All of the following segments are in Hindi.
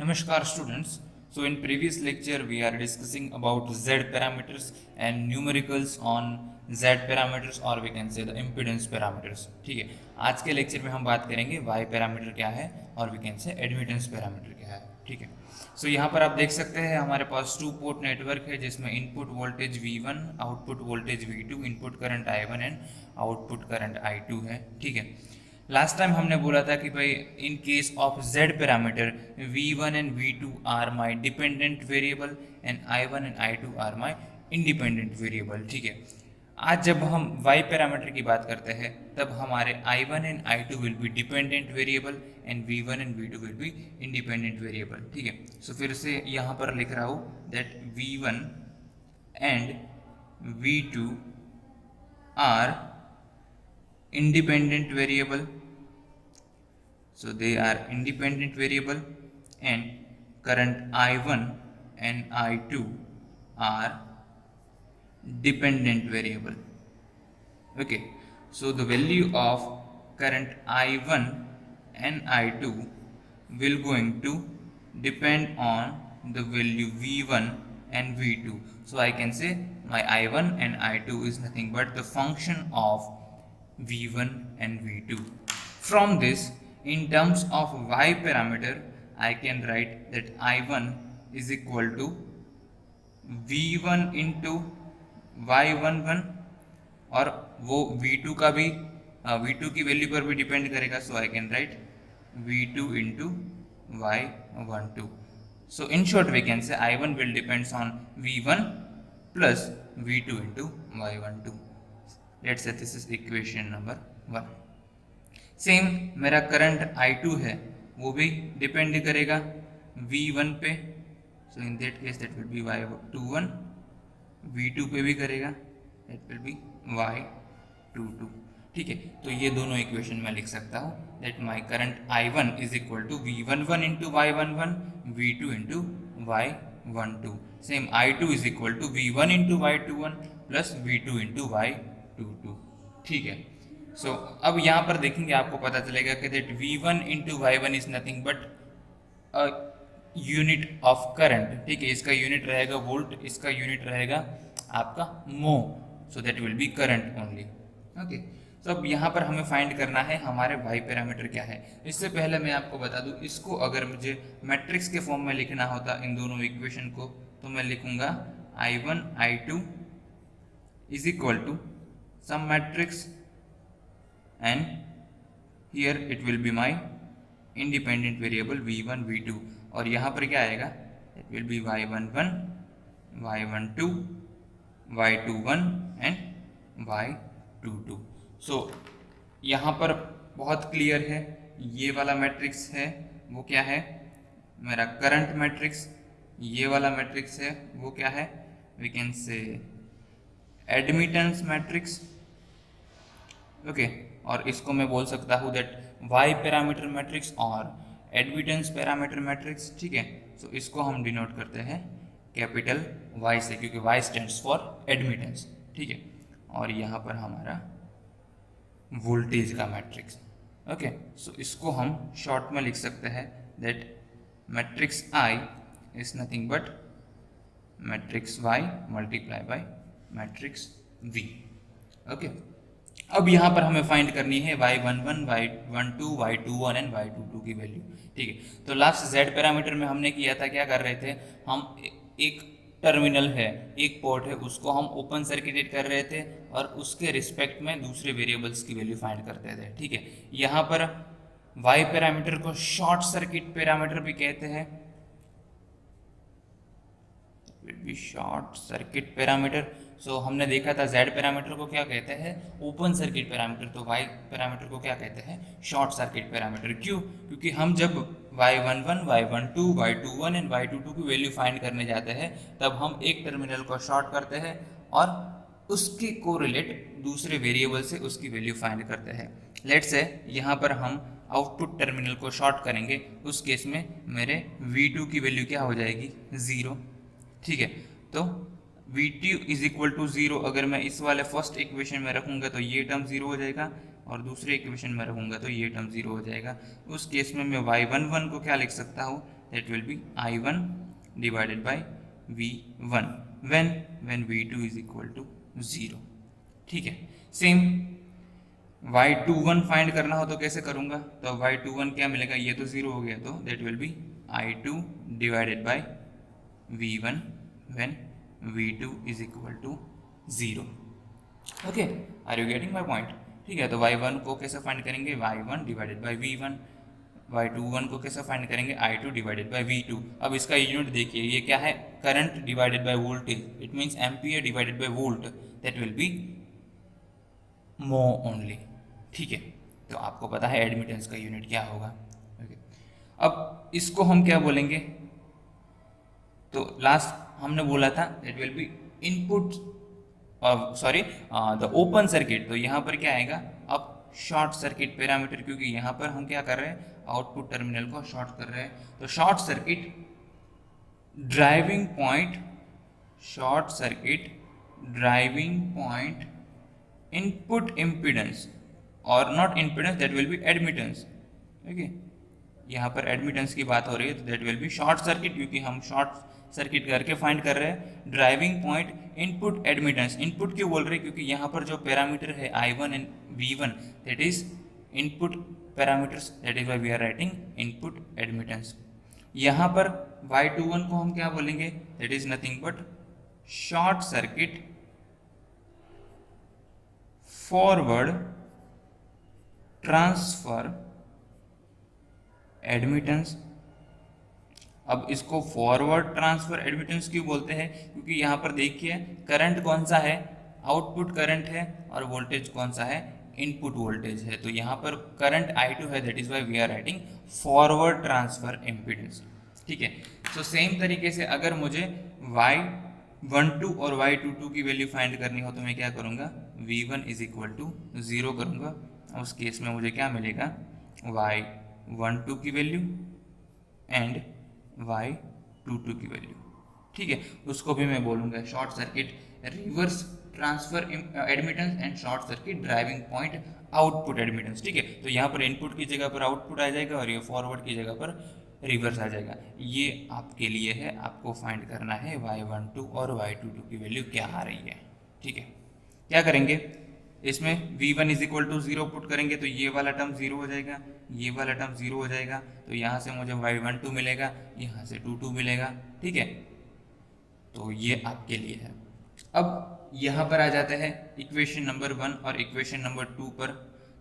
Namaskar students. So in previous lecture we are discussing about Z parameters and numericals on Z parameters or we can say the impedance parameters. ठीक है, आज के लेक्चर में हम बात करेंगे Y पैरामीटर क्या है और we can say admittance parameter क्या है. ठीक है, सो यहाँ पर आप देख सकते हैं हमारे पास 2 पोर्ट नेटवर्क है जिसमें input voltage V1, output voltage V2, input current I1 and output current I2 है. ठीक है, लास्ट टाइम हमने बोला था कि भाई in case of Z parameter V1 and V2 are my dependent variable and I1 and I2 are my independent variable. ठीक है, आज जब हम Y पैरामीटर की बात करते हैं तब हमारे I1 and I2 will be dependent variable and V1 and V2 will be independent variable. ठीक है, सो फिर से यहाँ पर लिख रहा हूँ that V1 and V2 are independent variable, so they are independent variable and current I1 and I2 are dependent variable. Okay, so the value of current I1 and I2 will going to depend on the value V1 and V2. So I can say my I1 and I2 is nothing but the function of V1 and V2. From this, in terms of Y parameter, I can write that I1 is equal to V1 into Y11 और वो V2 का भी V2 की वैल्यू पर भी डिपेंड करेगा. So I can write V2 into Y12. So in short we can say I1 will depends on V1 plus V2 into Y12. Let's say this is equation number 1. Same मेरा करंट I2 है वो भी डिपेंड करेगा V1 पे. So in that case that will be Y21. V2 पे भी करेगा दैट विल बी Y22. ठीक है, तो ये दोनों इक्वेशन में लिख सकता हूँ that my current I1 is equal to V11 into Y11, V2 into Y12. Same I2 is equal to V1 into Y21 plus V2 into Y22. ठीक है, सो अब यहाँ पर देखेंगे आपको पता चलेगा कि that V1 into Y1 is nothing but a unit of current. ठीक है, इसका यूनिट रहेगा वोल्ट, इसका यूनिट रहेगा आपका मो. So that will B current only. Okay, तो अब यहाँ पर हमें फाइंड करना है हमारे Y पैरामीटर क्या है. इससे पहले मैं आपको बता दूँ, इसको अगर मुझे मैट्रिक्स के फॉर्म में लिखना होता इन दोनों इक्वेशन को तो मैं लिखूंगा I1 I2 is equal to some matrix and here it will be my independent variable V1 V2 और यहाँ पर क्या आएगा it will be Y11 Y12 Y21 and Y22. so यहाँ पर बहुत क्लियर है ये वाला मैट्रिक्स है वो क्या है मेरा करंट मैट्रिक्स. ये वाला मैट्रिक्स है वो क्या है we can say admittance matrix. Okay, और इसको मैं बोल सकता हूँ दैट वाई पैरामीटर मैट्रिक्स और एडमिटेंस पैरामीटर मैट्रिक्स. ठीक है, सो इसको हम डिनोट करते हैं कैपिटल वाई से क्योंकि वाई स्टैंड्स फॉर एडमिटेंस. ठीक है, और यहाँ पर हमारा वोल्टेज का मैट्रिक्स. ओके, सो इसको हम शॉर्ट में लिख सकते हैं that matrix I is nothing but matrix Y multiply by matrix V. Okay, अब यहाँ पर हमें फाइंड करनी है Y11, Y12, Y21 and Y22 की वैल्यू. ठीक है, तो लास्ट Z पैरामीटर में हमने किया था क्या कर रहे थे हम एक टर्मिनल है एक पोर्ट है उसको हम ओपन सर्किटेड कर रहे थे और उसके रिस्पेक्ट में दूसरे वेरिएबल्स की वैल्यू फाइंड करते थे. ठीक है, यहाँ पर Y पैरामीटर को शॉर्ट सर्किट पैरामीटर भी कहते हैं. Short circuit parameter. सो हमने देखा था Z पैरामीटर को क्या कहते हैं ओपन सर्किट पैरामीटर, तो Y पैरामीटर को क्या कहते हैं शॉर्ट सर्किट पैरामीटर. क्यों? क्योंकि हम जब Y11, Y12, Y21 and Y22 की वैल्यू फाइंड करने जाते हैं तब हम एक टर्मिनल को शॉर्ट करते हैं और उसके कोरिलेट दूसरे वेरिएबल से उसकी वैल्यू फाइंड करते हैं. लेट्स से यहाँ पर हम आउटपुट टर्मिनल को शॉर्ट करेंगे, उस केस में मेरे V2 की वैल्यू क्या हो जाएगी 0. ठीक है, तो V2 इज इक्वल टू 0 अगर मैं इस वाले फर्स्ट इक्वेशन में रखूंगा तो ये टर्म 0 हो जाएगा और दूसरे इक्वेशन में रखूंगा तो ये टर्म 0 हो जाएगा. उस केस में मैं y11 को क्या लिख सकता हूँ that will be I1 divided by V1 when V2 is equal to 0। ठीक है, सेम y21 फाइंड करना हो तो कैसे करूंगा, तो y21 क्या मिलेगा, ये तो 0 हो गया, तो that will be I2 divided by V1 when V2 is equal to 0। Okay, are you getting my point? ठीक है, तो y1 को कैसे फाइंड करेंगे, y1 divided by V1, y21 को कैसे फाइंड करेंगे, I2 डिवाइडेड बाय V2। अब इसका यूनिट देखिए, ये क्या है, current divided by voltage, it means ampere divided by volt, that will B मो ओनली। ठीक है, तो आपको पता है एडमिटेंस का यूनिट क्या होगा। okay. अब इसको हम क्या बोलेंगे, तो लास्ट हमने बोला था that will B input, sorry the open circuit, तो यहाँ पर क्या आएगा, अब शॉर्ट सर्किट पैरामीटर, क्योंकि यहाँ पर हम क्या कर रहे हैं, आउटपुट टर्मिनल को शॉर्ट कर रहे हैं, तो short circuit driving point, short circuit driving point input impedance, और not impedance, that will be admittance. Okay, यहाँ पर एडमिटेंस की बात हो रही है, तो that will be short circuit, क्योंकि हम शॉर्ट सर्किट करके फाइंड कर रहे हैं driving point input admittance. Input क्यों बोल रहे हैं, क्योंकि यहाँ पर जो पैरामीटर है I1 and V1, that is input parameters, that is why we are writing input admittance. यहाँ पर y21 को हम क्या बोलेंगे, that is nothing but short circuit forward transfer admittance. अब इसको फॉरवर्ड ट्रांसफर एडमिटेंस क्यों बोलते हैं, क्योंकि यहाँ पर देखिए करंट कौन सा है, आउटपुट करंट है, और वोल्टेज कौन सा है, इनपुट वोल्टेज है, तो यहाँ पर करंट I2 है, that is why we are writing forward transfer impedance. ठीक है, तो सेम तरीके से अगर मुझे y12 और y22 की वैल्यू फाइंड करनी हो तो मैं क्या करूँगा, V1 इज इक्वल टू 0 करूँगा, उस केस में मुझे क्या मिलेगा, y12 की वैल्यू एंड y22 की वैल्यू। ठीक है, उसको भी मैं बोलूँगा short circuit reverse transfer admittance and short circuit driving point output admittance. ठीक है, तो यहाँ पर इनपुट की जगह पर आउटपुट आ जाएगा और ये फॉरवर्ड की जगह पर रिवर्स आ जाएगा। ये आपके लिए है, आपको फाइंड करना है y12 और y22 की वैल्यू क्या आ रही है। ठीक है, क्या करेंगे, इसमें V1 is equal to 0 put करेंगे, तो ये वाला टर्म 0 हो जाएगा, ये वाला टर्म 0 हो जाएगा, तो यहाँ से मुझे y12 मिलेगा, यहाँ से 22 मिलेगा। ठीक है, तो ये आपके लिए है। अब यहाँ पर आ जाते हैं इक्वेशन नंबर 1 और इक्वेशन नंबर 2 पर,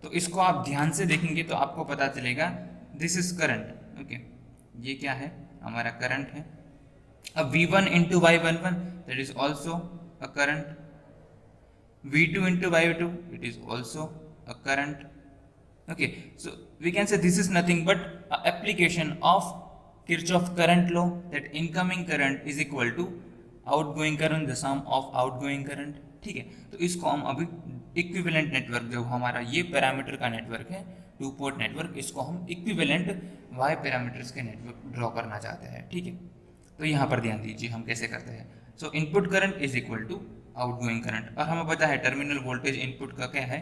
तो इसको आप ध्यान से देखेंगे तो आपको पता चलेगा दिस इज करंट। ओके, ये क्या है, हमारा करंट है। अब V1 into y11 that is also a current, V2 into y2 it is also a current. Okay, so we can say this is nothing but a application of Kirchhoff current law, that incoming current is equal to outgoing current, the sum of outgoing current। ठीक है, तो इसको हम अभी इक्विवेलेंट नेटवर्क, जो हमारा ये पैरामीटर का नेटवर्क है, 2 पोर्ट नेटवर्क, इसको हम इक्विवेलेंट y पैरामीटर्स के नेटवर्क ड्रॉ करना चाहते हैं। ठीक है, तो यहाँ पर ध्यान दीजिए हम कैसे करते हैं। So input current is equal to outgoing current, और हमें पता है टर्मिनल वोल्टेज इनपुट का क्या है,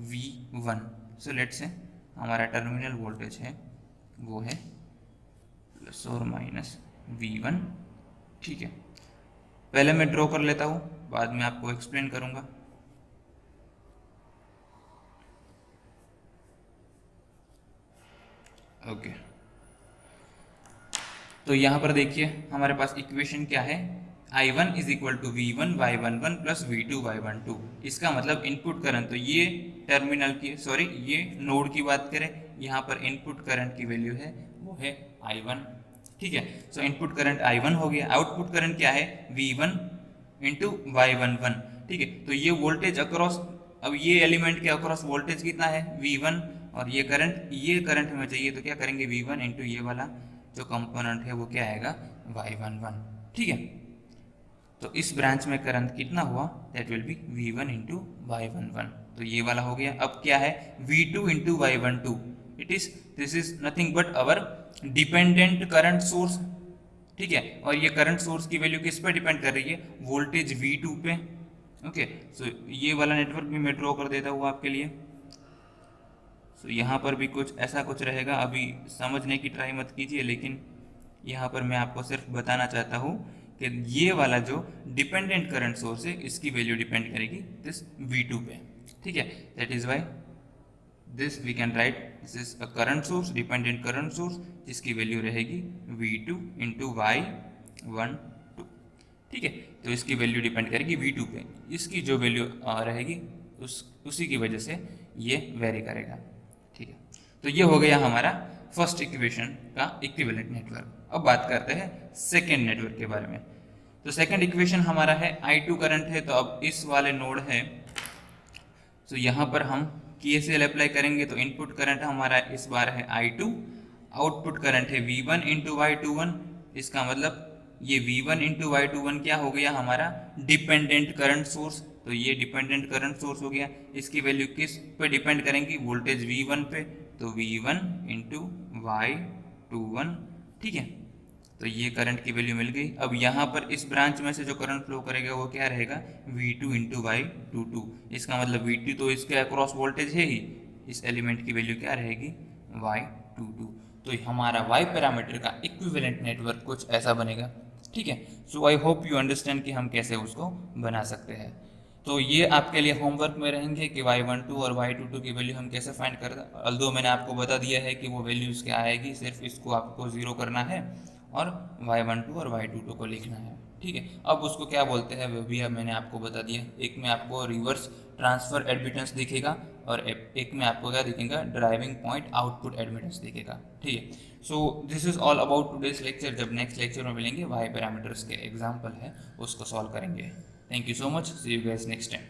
V1। सो लेट्स से हमारा टर्मिनल वोल्टेज है वो है प्लस और माइनस V1। ठीक है, पहले मैं ड्रॉ कर लेता हूँ, बाद में आपको एक्सप्लेन करूँगा। ओके, तो यहाँ पर देखिए हमारे पास इक्वेशन क्या है, I1 is equal to V1 y11 plus V2 y12। इसका मतलब इनपुट करंट, तो ये टर्मिनल की, सॉरी ये नोड की बात करें, यहाँ पर इनपुट करंट की वैल्यू है वो है I1। ठीक है, सो इनपुट करंट I1 हो गया, आउटपुट करंट क्या है, V1 इंटू y11। ठीक है, तो ये वोल्टेज अक्रॉस, अब ये एलिमेंट के अक्रॉस वोल्टेज कितना है, V1, और ये करंट हमें चाहिए, तो क्या करेंगे, V1 इंटू ये वाला जो कंपोनेंट है वो क्या आएगा, y11। ठीक है, तो इस ब्रांच में करंट कितना हुआ, that will B V1 into y11, तो ये वाला हो गया। अब क्या है, V2 into y12, this is nothing but our dependent current source. ठीक है, और ये करंट सोर्स की वैल्यू किस पे डिपेंड कर रही है, वोल्टेज V2 पे। ओके, सो ये वाला नेटवर्क भी मैं ड्रॉ कर देता हूँ आपके लिए। सो यहाँ पर भी कुछ ऐसा कुछ रहेगा, अभी समझने की ट्राई मत कीजिए, लेकिन यहाँ पर मैं आपको सिर्फ बताना चाहता हूँ कि ये वाला जो डिपेंडेंट करंट सोर्स है इसकी वैल्यू डिपेंड करेगी दिस V2 पे, ठीक है। That is why this we can write this is a current source, dependent current source, जिसकी वैल्यू रहेगी V2 इंटू Y12, ठीक है। तो इसकी वैल्यू डिपेंड करेगी V2 पे, इसकी जो वैल्यू रहेगी उसी की वजह से ये वेरी करेगा, ठीक है। तो ये हो गया हमारा फर्स्ट इक्वेशन का इक्विवेलेंट नेटवर्क। अब बात करते हैं सेकेंड नेटवर्क के बारे में। तो सेकेंड इक्वेशन हमारा है I2 करंट है, तो अब इस वाले नोड है, तो यहाँ पर हम KCL अप्लाई करेंगे, तो इनपुट करंट हमारा इस बार है I2, आउटपुट करंट है V1 इंटू Y21। इसका मतलब ये V1 इंटू Y21 क्या हो गया हमारा डिपेंडेंट करंट सोर्स, तो ये डिपेंडेंट करंट सोर्स हो गया। इसकी वैल्यू किस पे डिपेंड करेंगी, वोल्टेज V1 पे, तो V1 इंटू Y21, ठीक है। तो ये करंट की वैल्यू मिल गई। अब यहाँ पर इस ब्रांच में से जो करंट फ्लो करेगा वो क्या रहेगा, V2 इंटू Y22। इसका मतलब V2 तो इसके अक्रॉस वोल्टेज है ही, इस एलिमेंट की वैल्यू क्या रहेगी, Y22। तो हमारा Y पैरामीटर का इक्विवेलेंट नेटवर्क कुछ ऐसा बनेगा, ठीक है। सो आई होप यू अंडरस्टैंड कि हम कैसे उसको बना सकते हैं। तो ये आपके लिए होमवर्क में रहेंगे कि Y12 और Y22 की वैल्यू हम कैसे फाइंड करते हैं। अल्दो मैंने आपको बता दिया है कि वो वैल्यूज़ क्या आएगी, सिर्फ इसको आपको ज़ीरो करना है और Y12 और Y22 को लिखना है, ठीक है। अब उसको क्या बोलते हैं वो भी अब मैंने आपको बता दिया। एक में आपको रिवर्स ट्रांसफ़र एडमिटेंस दिखेगा और एक में आपको क्या दिखेगा, ड्राइविंग पॉइंट आउटपुट एडमिटेंस दिखेगा, ठीक है। So this is all about today's lecture. जब नेक्स्ट लेक्चर में मिलेंगे Y पैरामीटर्स के एग्जाम्पल है उसको सॉल्व करेंगे। Thank you so much. See you guys next time.